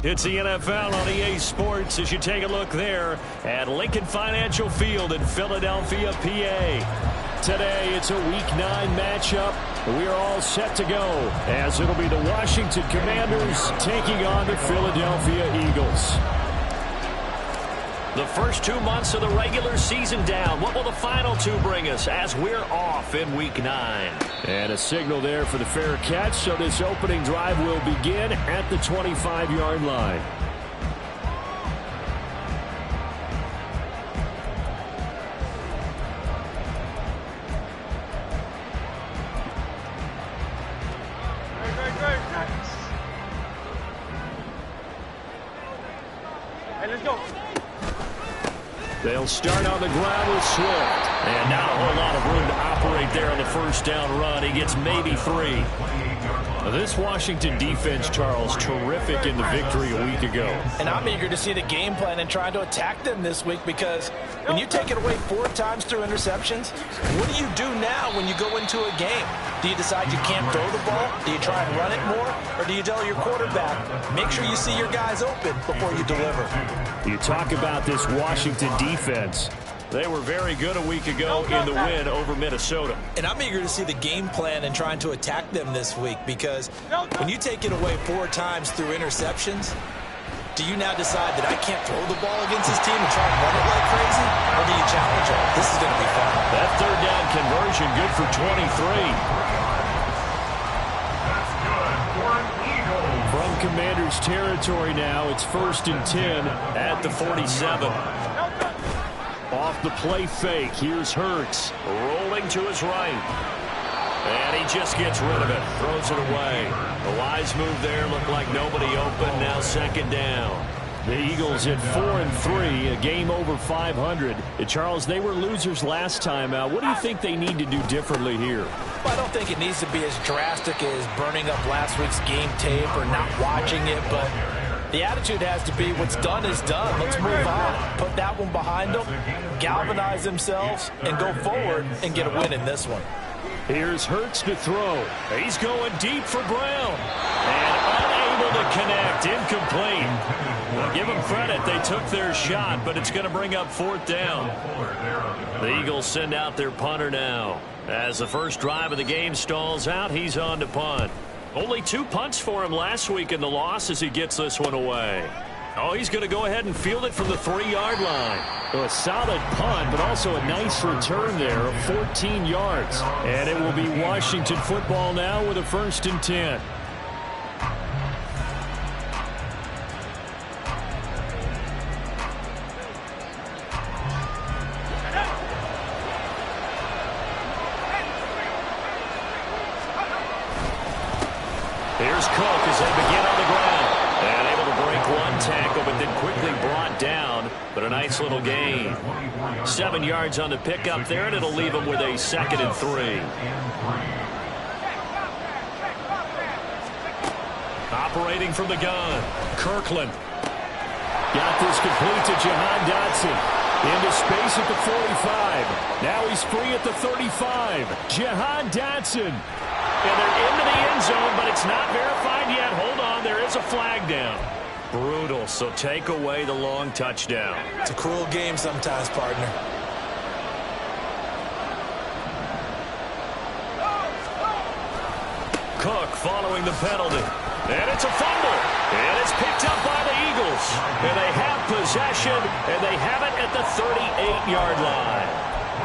It's the NFL on EA Sports as you take a look there at Lincoln Financial Field in Philadelphia, PA. Today, it's a Week 9 matchup. We are all set to go as it'll be the Washington Commanders taking on the Philadelphia Eagles. The first 2 months of the regular season down. What will the final two bring us as we're off in Week 9? And a signal there for the fair catch, so this opening drive will begin at the 25-yard line. They'll start on the ground with Swift. And not a whole lot of room to operate there on the first down run. He gets maybe 3. This Washington defense, Charles, terrific in the victory a week ago. And I'm eager to see the game plan and trying to attack them this week, because when you take it away 4 times through interceptions, what do you do now when you go into a game? Do you decide you can't throw the ball? Do you try and run it more? Or do you tell your quarterback, make sure you see your guys open before you deliver? You talk about this Washington defense. They were very good a week ago in the win over Minnesota. And I'm eager to see the game plan and trying to attack them this week, because when you take it away 4 times through interceptions, do you now decide that I can't throw the ball against this team and try and run it like crazy? Or do you challenge them? This is going to be fun. That third down conversion good for 23. From Commanders territory now, it's 1st and 10 at the 47. Off the play fake, here's Hurts, rolling to his right. And he just gets rid of it, throws it away. The wise move there, looked like nobody open, now 2nd down. The Eagles at 4-3, a game over 500. Charles, they were losers last time out. What do you think they need to do differently here? Well, I don't think it needs to be as drastic as burning up last week's game tape or not watching it, but the attitude has to be what's done is done. Let's move on. Put that one behind them, galvanize themselves, and go forward and get a win in this one. Here's Hurts to throw. He's going deep for Brown. And unable to connect. Incomplete. Well, give them credit. They took their shot, but it's going to bring up 4th down. The Eagles send out their punter now. As the first drive of the game stalls out, he's on to punt. Only 2 punts for him last week in the loss as he gets this one away. Oh, he's going to go ahead and field it from the 3-yard line. So a solid punt, but also a nice return there of 14 yards. And it will be Washington football now with a 1st and 10. Here's Cook as they begin on the ground. And able to break 1 tackle, but then quickly brought down. But a nice little gain. 7 yards on the pickup there, and it'll leave him with a 2nd and 3. Operating from the gun, Kirkland. Got this complete to Jahan Dotson. Into space at the 45. Now he's free at the 35. Jahan Dotson. And they're into the end zone, but it's not verified yet. Hold on, there is a flag down. Brutal, so take away the long touchdown. It's a cruel game sometimes, partner. Cook following the penalty. And it's a fumble. And it's picked up by the Eagles. And they have possession, and they have it at the 38-yard line.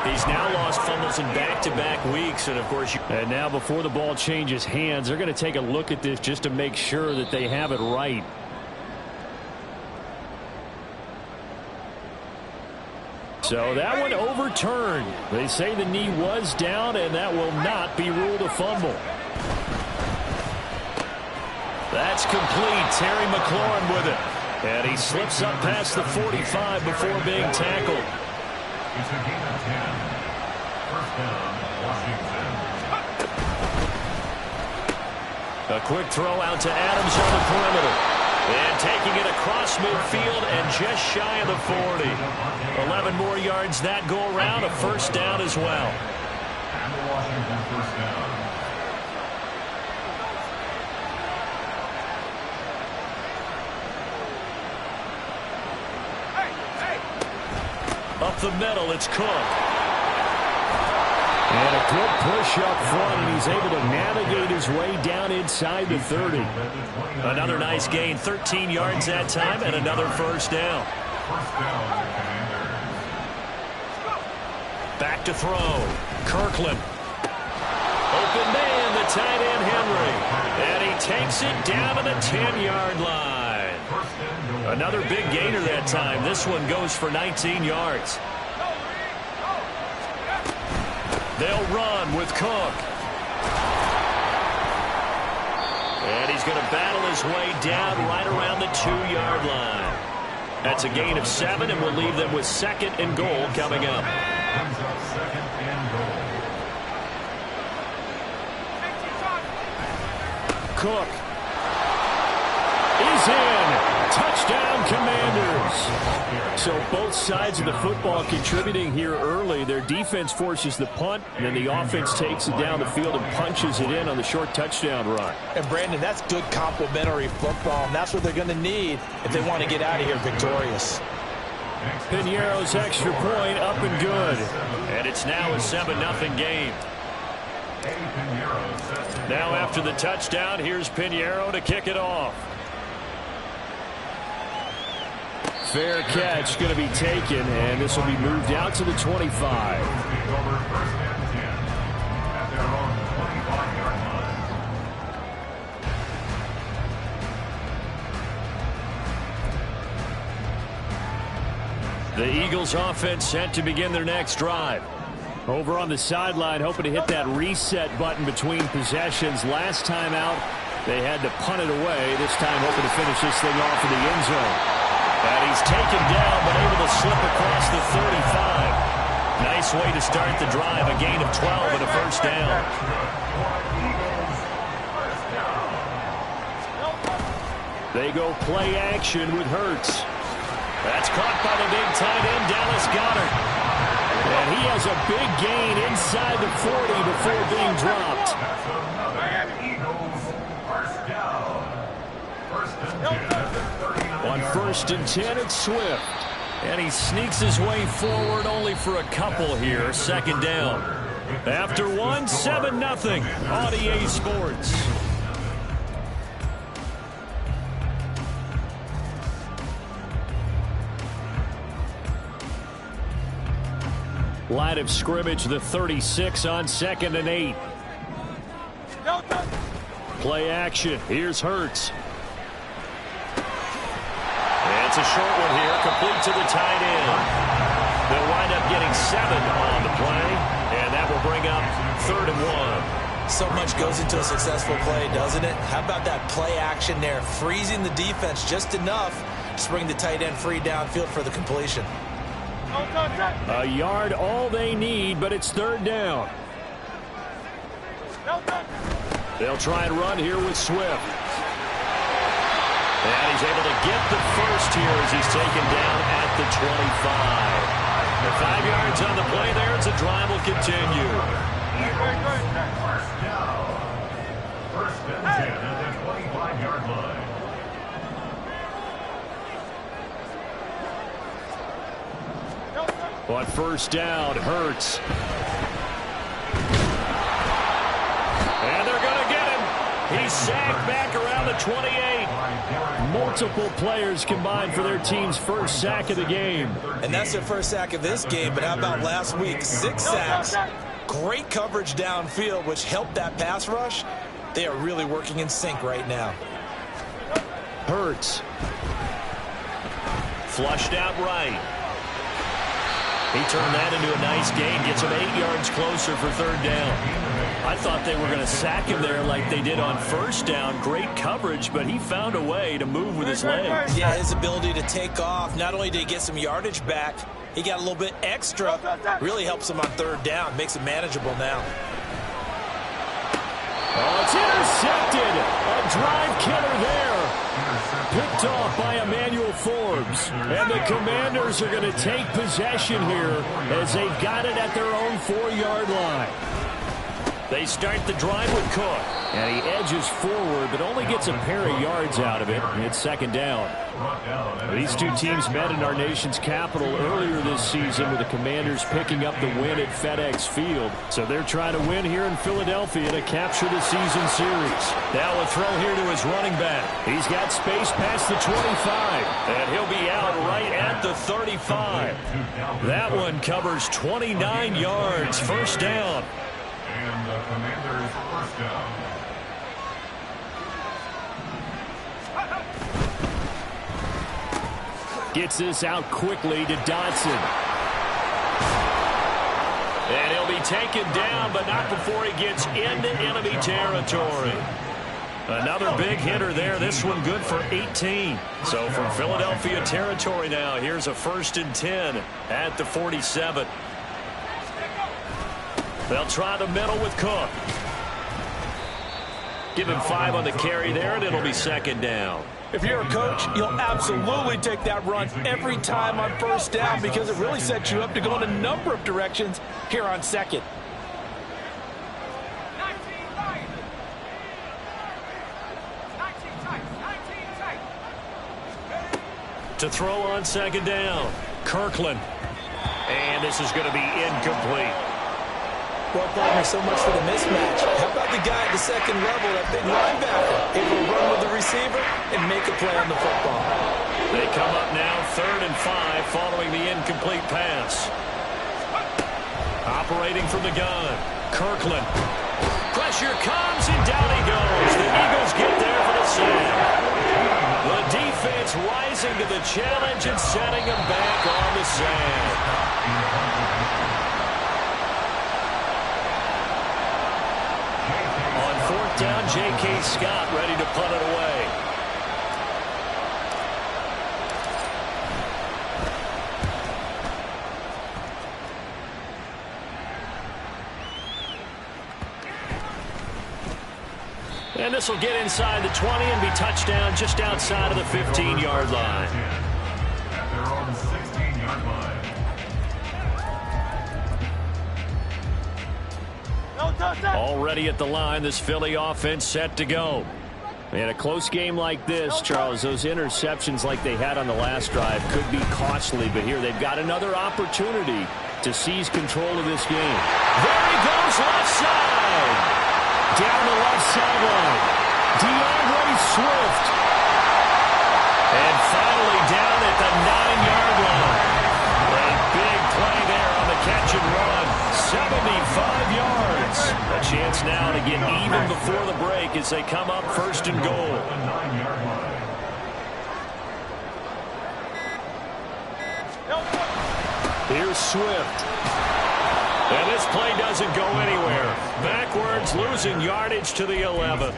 He's now lost fumbles in back-to-back weeks, and of course, and now before the ball changes hands, they're going to take a look at this just to make sure that they have it right. So that one overturned. They say the knee was down, and that will not be ruled a fumble. That's complete. Terry McLaurin with it. And he slips up past the 45 before being tackled. It's a game of 10. 1st down, Washington. A quick throw out to Adams on the perimeter. And taking it across midfield and just shy of the 40. 11 more yards that go around, a 1st down as well. And the Washington 1st down. up the middle. It's Cook. And a good push up front, and he's able to navigate his way down inside the 30. Another nice gain, 13 yards that time, and another first down. Back to throw. Kirkland. Open man, the tight end Henry. And he takes it down to the 10-yard line. Another big gainer that time. This one goes for 19 yards. They'll run with Cook. And he's going to battle his way down right around the 2-yard line. That's a gain of 7, and we'll leave them with 2nd and goal coming up. Cook is in. Touchdown, Commanders. So both sides of the football contributing here early. Their defense forces the punt, and then the offense takes it down the field and punches it in on the short touchdown run. And, Brandon, that's good complementary football, and that's what they're going to need if they want to get out of here victorious. Piñeiro's extra point up and good. And it's now a 7-0 game. Now after the touchdown, here's Piñeiro to kick it off. Fair catch going to be taken, and this will be moved out to the 25. The Eagles offense set to begin their next drive. Over on the sideline, hoping to hit that reset button between possessions. Last time out, they had to punt it away. This time hoping to finish this thing off in the end zone. And he's taken down, but able to slip across the 35. Nice way to start the drive. A gain of 12 and a first down. They go play action with Hurts. That's caught by the big tight end, Dallas Goedert. And he has a big gain inside the 40 before being dropped. On 1st and 10, it's Swift. And he sneaks his way forward only for a couple here. 2nd down. After one, 7-0. On EA Sports. Line of scrimmage, the 36 on 2nd and 8. Play action. Here's Hurts. It's a short one here, complete to the tight end. They'll wind up getting 7 on the play, and that will bring up 3rd and 1. So much goes into a successful play, doesn't it? How about that play action there, freezing the defense just enough to bring the tight end free downfield for the completion. A yard all they need, but it's 3rd down. They'll try and run here with Swift. And he's able to get the first here as he's taken down at the 25. The 5 yards on the play there as the drive will continue. First and 10 at the 25-yard line. On 1st down, Hurts. And they're going to get him. He's sacked back around the 28. Multiple players combined for their team's first sack of the game. And that's their first sack of this game, but how about last week? 6 sacks. Great coverage downfield, which helped that pass rush. They are really working in sync right now. Hurts. Flushed out right. He turned that into a nice gain. Gets him 8 yards closer for 3rd down. I thought they were going to sack him there like they did on 1st down. Great coverage, but he found a way to move with his legs. Yeah, his ability to take off. Not only did he get some yardage back, he got a little bit extra. Really helps him on 3rd down. Makes it manageable now. Oh, it's intercepted. A drive killer there. Picked off by Emmanuel Forbes. And the Commanders are going to take possession here as they've got it at their own 4-yard line. They start the drive with Cook. And he edges forward, but only gets a pair of yards out of it. And it's second down. These two teams met in our nation's capital earlier this season with the Commanders picking up the win at FedEx Field. So they're trying to win here in Philadelphia to capture the season series. Now a throw here to his running back. He's got space past the 25. And he'll be out right at the 35. That one covers 29 yards. First down. And the Commanders' first down. Gets this out quickly to Dotson. And he'll be taken down, but not before he gets into enemy territory. Another big hitter there. This one good for 18. So from Philadelphia territory now, here's a 1st and 10 at the 47. They'll try the middle with Cook. Give him 5 on the carry there, and it'll be second down. If you're a coach, you'll absolutely take that run every time on first down because it really sets you up to go in a number of directions here on second. To throw on second down, Kirkland. And this is going to be incomplete. Well, partner, so much for the mismatch. How about the guy at the second level, that big linebacker, able to run with the receiver and make a play on the football? They come up now 3rd and 5 following the incomplete pass. Operating from the gun, Kirkland. Pressure comes and down he goes. The Eagles get there for the sack. The defense rising to the challenge and setting them back on the sack. Down, J.K. Scott ready to punt it away. And this will get inside the 20 and be touchdown just outside of the 15-yard line. At their own 16-yard line. Already at the line, this Philly offense set to go. In a close game like this, Charles, those interceptions like they had on the last drive could be costly, but here they've got another opportunity to seize control of this game. There he goes, left side. Down the left sideline, DeAndre Swift. And finally down at the 9-yard line. A big play there on the catch and run. 75 yards. A chance now to get even before the break as they come up 1st and goal. Here's Swift. And this play doesn't go anywhere. Backwards, losing yardage to the 11.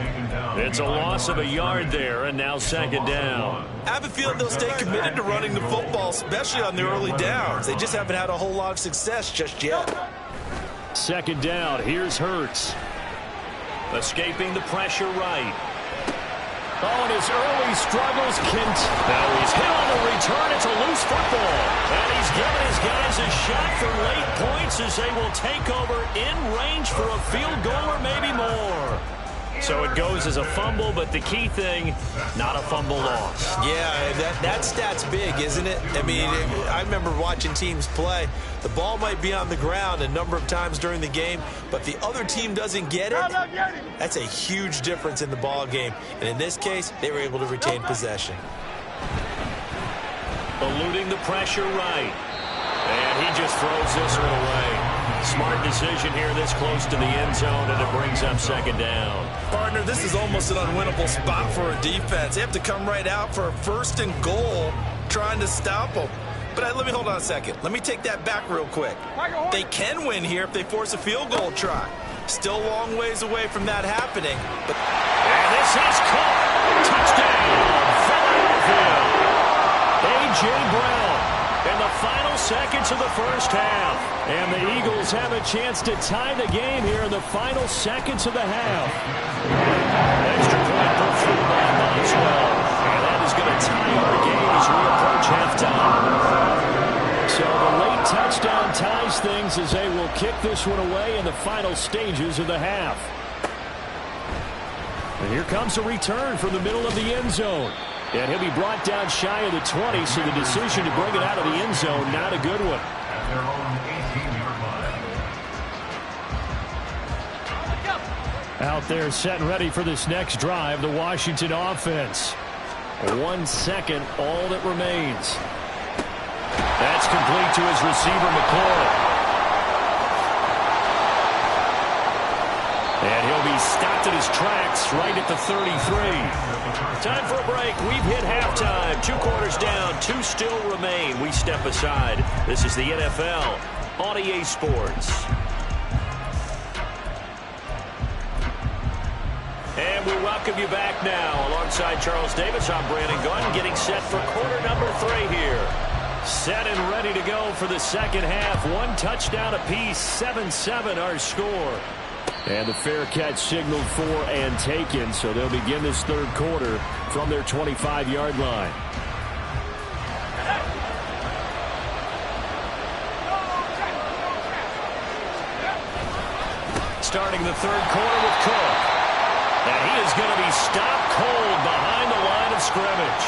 It's a loss of a yard there, and now second down. I have a feeling they'll stay committed to running the football, especially on the early downs. They just haven't had a whole lot of success just yet. Second down, here's Hurts. Escaping the pressure right. Oh, and his early struggles Now he's hit on the return. It's a loose football. And he's given his guys a shot for late points as they will take over in range for a field goal or maybe more. So it goes as a fumble, but the key thing, not a fumble loss. Yeah, that stat's big, isn't it? I mean, I remember watching teams play. The ball might be on the ground a number of times during the game, but the other team doesn't get it. That's a huge difference in the ball game. And in this case, they were able to retain possession. Eluding the pressure right. And he just throws this one away. Smart decision here this close to the end zone, and it brings up second down. Partner, this is almost an unwinnable spot for a defense. They have to come right out for a 1st and goal trying to stop them. But let me hold on a second. Let me take that back real quick. They can win here if they force a field goal try. Still a long ways away from that happening. But and this is caught. Touchdown, Philadelphia. A.J. Brown in the final seconds of the first half. And the Eagles have a chance to tie the game here in the final seconds of the half. Extra point put through by Montswell. And that is going to tie our game as we approach halftime. So the late touchdown ties ice things as they will kick this one away in the final stages of the half. And here comes a return from the middle of the end zone. And he'll be brought down shy of the 20, so the decision to bring it out of the end zone, not a good one. At their own 18-yard line. Out there set and ready for this next drive, the Washington offense. 1 second, all that remains. That's complete to his receiver, McLaurin. And he'll be stopped at his tracks right at the 33. Time for a break. We've hit halftime. 2 quarters down. 2 still remain. We step aside. This is the NFL on EA Sports. And we welcome you back now. Alongside Charles Davis, I'm Brandon Gunn, getting set for quarter number 3 here. Set and ready to go for the second half. 1 touchdown apiece. 7-7 our score. And the fair catch signaled for and taken, so they'll begin this third quarter from their 25-yard line. Starting the third quarter with Cook. And he is going to be stopped cold behind the line of scrimmage.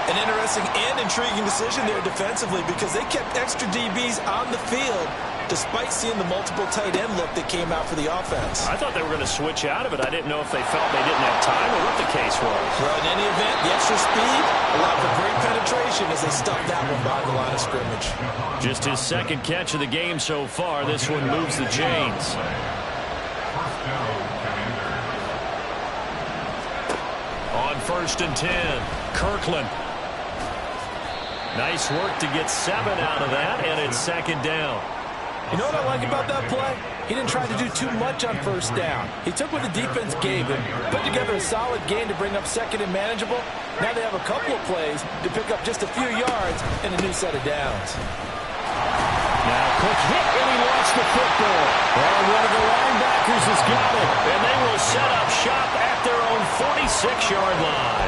An interesting and intriguing decision there defensively because they kept extra DBs on the field despite seeing the multiple tight end look that came out for the offense. I thought they were going to switch out of it. I didn't know if they felt they didn't have time or what the case was. Well, in any event, the extra speed allowed for great penetration as they stuffed that one behind the line of scrimmage. Just his second catch of the game so far. This one moves the chains. On 1st and 10, Kirkland. Nice work to get 7 out of that, and it's 2nd down. You know what I like about that play? He didn't try to do too much on 1st down. He took what the defense gave him, put together a solid game to bring up 2nd and manageable. Now they have a couple of plays to pick up just a few yards and a new set of downs. Now Cook hit and he lost the football. And one of the linebackers has got it. And they will set up shop at their own 46-yard line.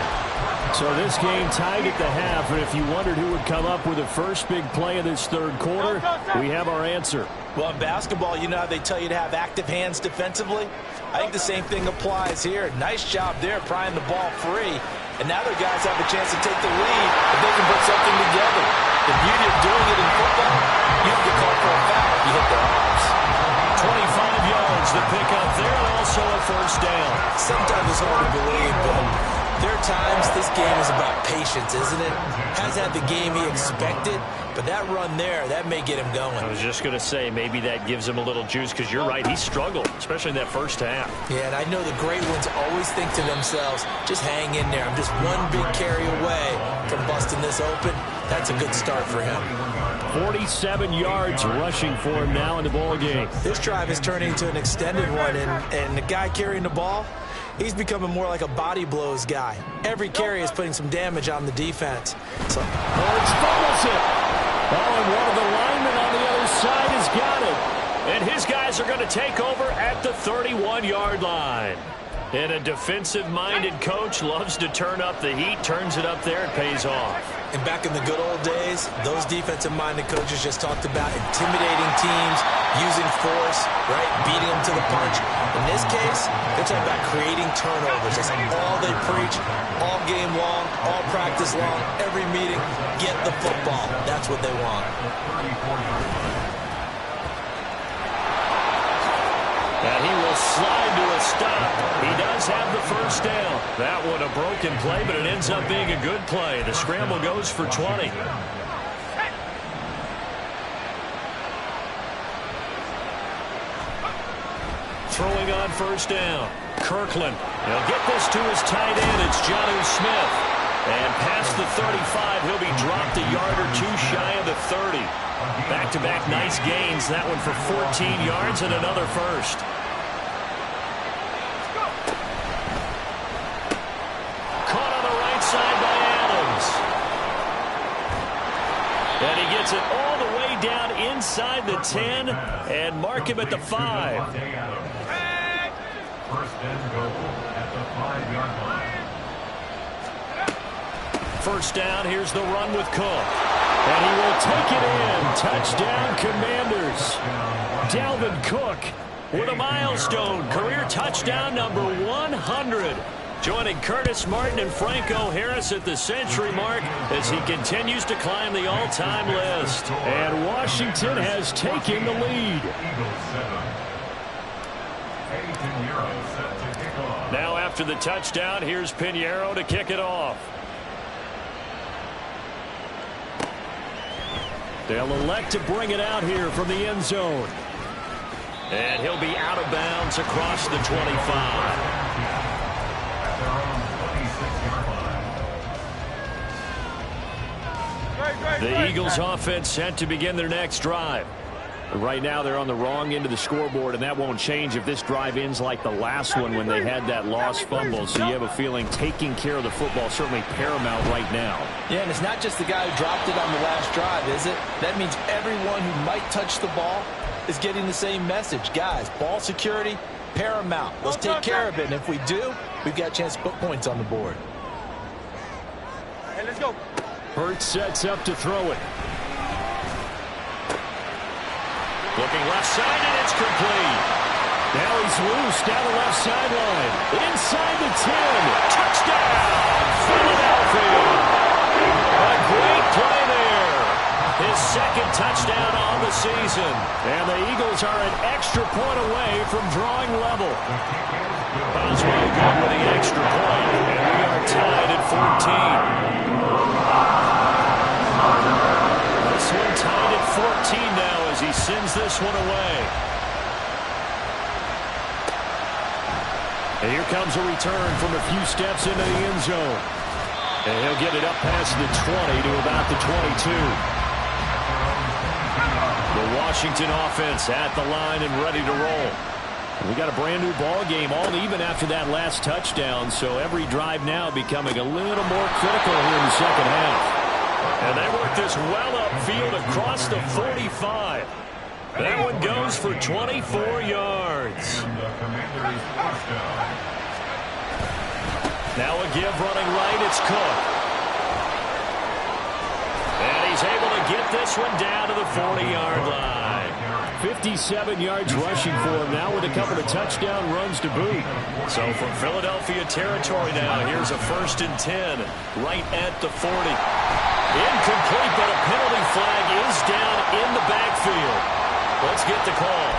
So this game tied at the half, and if you wondered who would come up with the first big play of this third quarter, we have our answer. Well, in basketball, you know how they tell you to have active hands defensively? I think the same thing applies here. Nice job there prying the ball free. And now their guys have a chance to take the lead if they can put something together. The beauty of doing it in football, you have to call for a foul if you hit their arms. 25 yards to pick up there, and also a 1st down. Sometimes it's hard to believe, but there are times this game is about patience, isn't it? Has had the game he expected, but that run there, that may get him going. I was just going to say, maybe that gives him a little juice, because you're right, he struggled, especially in that 1st half. Yeah, and I know the great ones always think to themselves, just hang in there. I'm just one big carry away from busting this open. That's a good start for him. 47 yards rushing for him now in the ball game. This drive is turning into an extended one, and the guy carrying the ball, he's becoming more like a body blows guy. Every carry is putting some damage on the defense. So Lawrence fumbles it. Oh, and one of the linemen on the other side has got it. And his guys are going to take over at the 31-yard line. And a defensive-minded coach loves to turn up the heat, turns it up there, it pays off. And back in the good old days, those defensive-minded coaches just talked about intimidating teams, using force, right, beating them to the punch. In this case, they're talking about creating turnovers. That's all they preach, all game long, all practice long, every meeting. Get the football. That's what they want. And he will slide to a stop. He does have the 1st down. That one a broken play, but it ends up being a good play. The scramble goes for 20. Throwing on 1st down. Kirkland. He'll get this to his tight end. It's Jonnu Smith. And past the 35, he'll be dropped a yard or 2 shy of the 30. Back-to-back nice gains. That one for 14 yards and another 1st. Caught on the right side by Adams. And he gets it all the way down inside the 10 and mark him at the 5. 1st and goal at the 5-yard line. 1st down, here's the run with Cook. And he will take it in. Touchdown, Commanders. Dalvin Cook with a milestone career touchdown number 100. Joining Curtis Martin and Franco Harris at the century mark as he continues to climb the all-time list. And Washington has taken the lead. Now after the touchdown, here's Pinheiro to kick it off. They'll elect to bring it out here from the end zone. And he'll be out of bounds across the 25. The Eagles offense set to begin their next drive. Right now they're on the wrong end of the scoreboard, and that won't change if this drive ends like the last one when they had that lost fumble. So you have a feeling taking care of the football certainly paramount right now. Yeah, and it's not just the guy who dropped it on the last drive, is it? That means everyone who might touch the ball is getting the same message. Guys, ball security, paramount. Let's take care of it, and if we do, we've got a chance to put points on the board. Hey, let's go. Hurts sets up to throw it. Looking left side, and it's complete. Now he's loose down the left sideline. Inside the 10. Touchdown, Philadelphia. A great play there. His second touchdown on the season. And the Eagles are an extra point away from drawing level. Boswell good with the extra point, and we are tied at 14. This one tied at 14 now as he sends this one away. And here comes a return from a few steps into the end zone. And he'll get it up past the 20 to about the 22. The Washington offense at the line and ready to roll. We got a brand new ball game, all even after that last touchdown. So every drive now becoming a little more critical here in the second half. And they work this well upfield across the 45. That one goes for 24 yards. Now a give running right, it's Cook. And he's able to get this one down to the 40-yard line. 57 yards rushing for him now with a couple of touchdown runs to boot. So from Philadelphia territory now, here's a 1st and 10 right at the 40. Incomplete, but a penalty flag is down in the backfield. Let's get the call.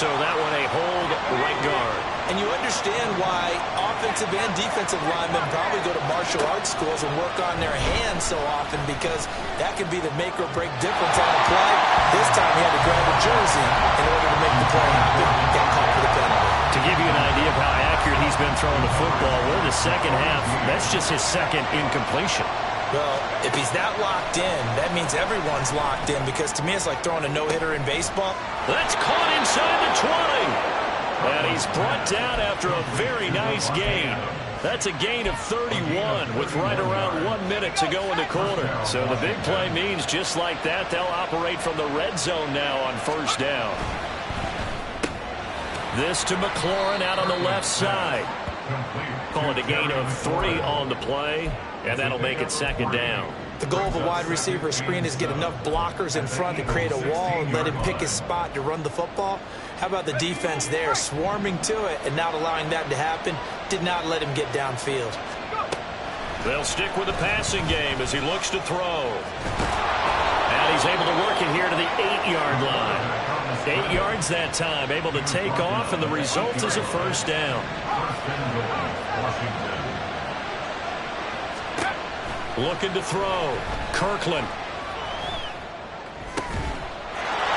So that one a hold right guard. And you understand why offensive and defensive linemen probably go to martial arts schools and work on their hands so often, because that could be the make or break difference on a play. This time he had to grab a jersey in order to make the play happen. Got caught for the penalty. To give you an idea of how accurate he's been throwing the football, we're in the second half. That's just his second incompletion. Well, if he's that locked in, that means everyone's locked in, because to me it's like throwing a no-hitter in baseball. That's caught inside the 20. And he's brought down after a very nice gain. That's a gain of 31 with right around 1 minute to go in the quarter. So the big play means just like that, they'll operate from the red zone now on 1st down. This to McLaurin out on the left side. Call it a gain of 3 on the play, and that'll make it 2nd down. The goal of a wide receiver screen is get enough blockers in front to create a wall and let him pick his spot to run the football. How about the defense there, swarming to it and not allowing that to happen? Did not let him get downfield. They'll stick with the passing game as he looks to throw. And he's able to work it here to the 8-yard line. 8 yards that time, able to take off, and the result is a 1st down. Looking to throw. Kirkland.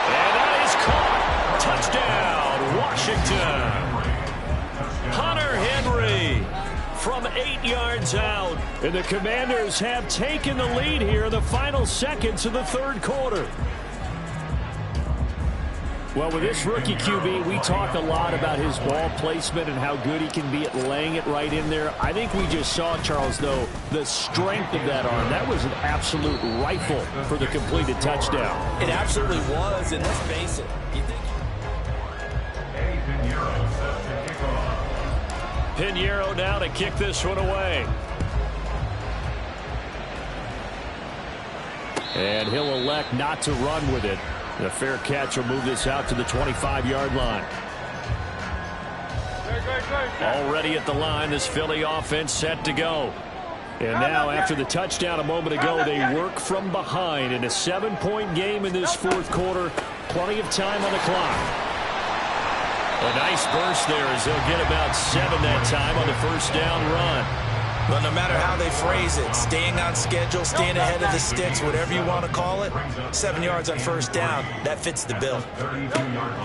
And that is caught. Touchdown, Washington. Hunter Henry from 8 yards out. And the Commanders have taken the lead here in the final seconds of the 3rd quarter. Well, with this rookie QB, we talk a lot about his ball placement and how good he can be at laying it right in there. I think we just saw, Charles, though, the strength of that arm. That was an absolute rifle for the completed touchdown. It absolutely was, and let's face it. Pinheiro now to kick this one away. And he'll elect not to run with it. The fair catch will move this out to the 25-yard line. Already at the line, this Philly offense set to go. And now, after the touchdown a moment ago, they work from behind in a 7-point game in this fourth quarter. Plenty of time on the clock. A nice burst there as they'll get about 7 that time on the first down run. But no matter how they phrase it, staying on schedule, staying ahead of the sticks, whatever you want to call it, 7 yards on first down, that fits the bill.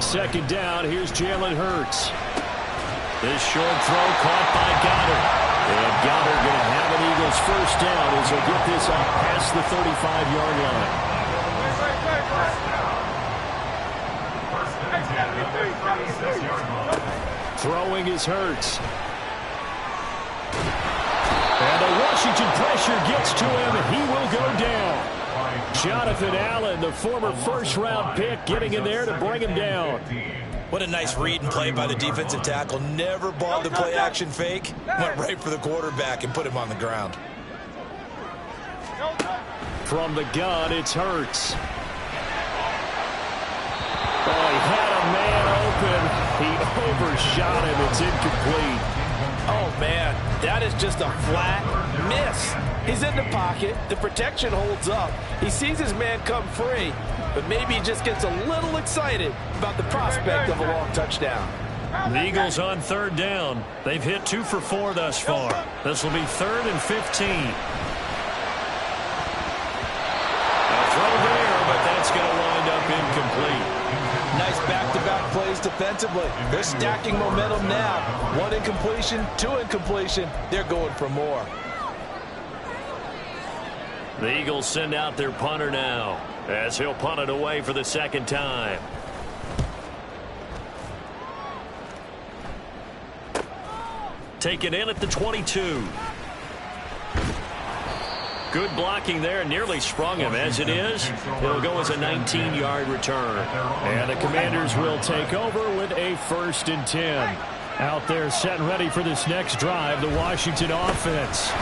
Second down, here's Jalen Hurts. This short throw caught by Goddard. And Goddard going to have an Eagles first down as he'll get this up past the 35-yard line. Throwing is Hurts. And the Washington pressure gets to him. He will go down. Jonathan Allen, the former first-round pick, getting in there to bring him down. What a nice read and play by the defensive tackle. Never bothered to play action fake. Went right for the quarterback and put him on the ground. From the gun, it's Hurts. Oh, he had a man open. He overshot him. It's incomplete. Oh, man, that is just a flat miss. He's in the pocket. The protection holds up. He sees his man come free, but maybe he just gets a little excited about the prospect of a long touchdown. The Eagles on third down. They've hit 2 for 4 thus far. This will be 3rd and 15. A throw there, but that's going to wind up incomplete. Nice back-to-back plays defensively. They're stacking momentum now. 1 incompletion, 2 incompletion. They're going for more. The Eagles send out their punter now as he'll punt it away for the second time. Taken in at the 22. Good blocking there, nearly sprung him. As it is, it'll go as a 19-yard return. And the Commanders will take over with a 1st and 10. Out there set and ready for this next drive, the Washington offense.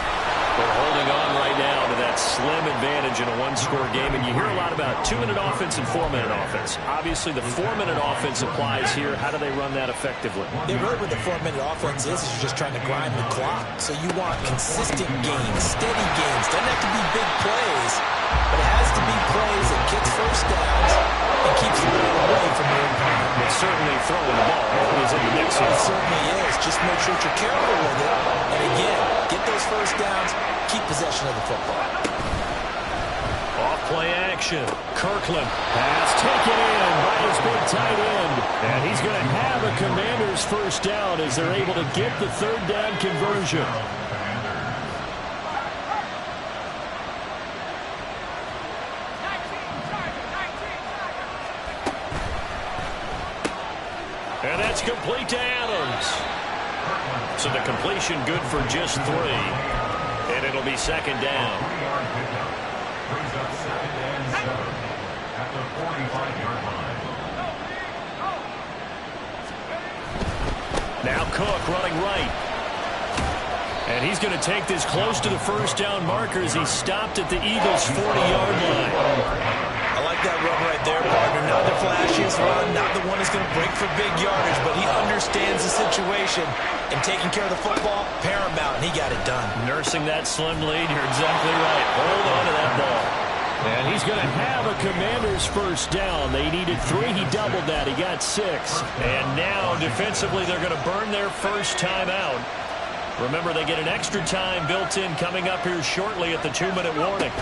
They're holding on right now to that slim advantage in a 1-score game. And you hear a lot about 2-minute offense and 4-minute offense. Obviously, the 4-minute offense applies here. How do they run that effectively? Yeah, really what the 4-minute offense is you're just trying to grind the clock. So you want consistent gains, steady gains. Doesn't have to be big plays, but it has to be plays that gets first downs and keeps the ball away from your opponent. But certainly throwing the ball is in the mix here. It certainly is. Just make sure that you're careful with it. And again, get those first downs, keep possession of the football. Off play action. Kirkland. Pass taken in by his big tight end. And he's going to have a Commanders first down as they're able to get the 3rd down conversion. And that's complete to Adams. So the completion good for just 3. And it'll be 2nd down. Brings up 2nd and 7 at the 45-yard line. Now Cook running right. And he's going to take this close to the first down marker as he stopped at the Eagles' 40-yard line. I like that run right there, partner. Not the flashiest run, not the one that's going to break for big yardage, but he understands the situation, and taking care of the football, paramount, and he got it done. Nursing that slim lead, you're exactly right. Hold on to that ball. And he's going to have a Commanders first down. They needed 3. He doubled that. He got 6. And now, defensively, they're going to burn their first time out. Remember, they get an extra time built in coming up here shortly at the 2-minute warning.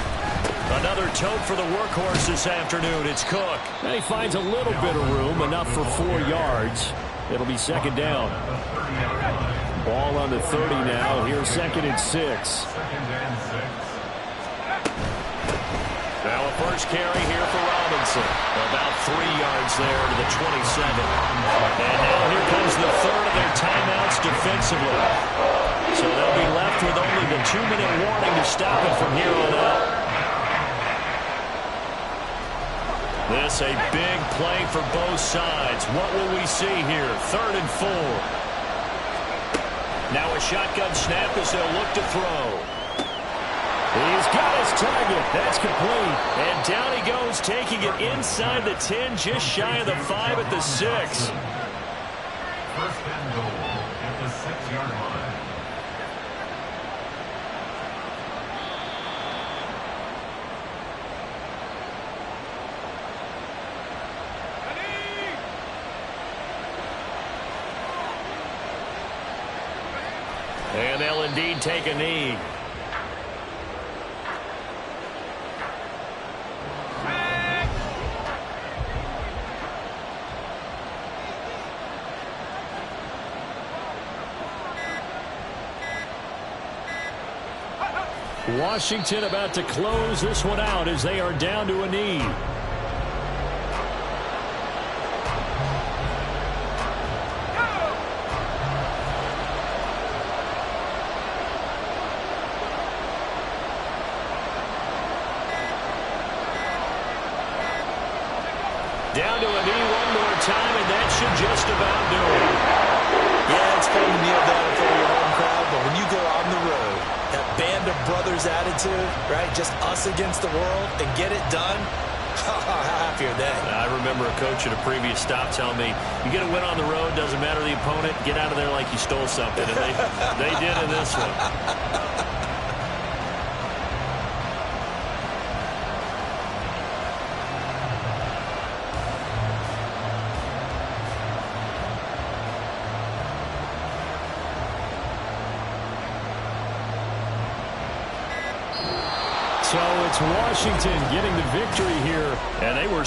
Another tote for the workhorse this afternoon. It's Cook. And he finds a little bit of room, enough for 4 yards. It'll be 2nd down. Ball on the 30 now. Here's 2nd and 6. Now a first carry here for Robinson. About 3 yards there to the 27. And now here comes the 3rd of their timeouts defensively. So they'll be left with only the 2-minute warning to stop it from here on out. This a big play for both sides. What will we see here? 3rd and 4. Now a shotgun snap as they'll look to throw. He's got his target. That's complete. And down he goes, taking it inside the 10, just shy of the 5 at the 6. First and goal at the 6-yard line. And they'll indeed take a knee. Washington about to close this one out as they are down to a knee. Down to a knee one more time, and that should just about do it. Yeah, it's fun to kneel down in front of your home crowd, but when you go on the road, that band of brothers attitude, right, just us against the world, and get it done, how happy are they? I remember a coach at a previous stop telling me, you get a win on the road, doesn't matter the opponent, get out of there like you stole something. And they did in this one. So it's Washington getting the victory here, and they were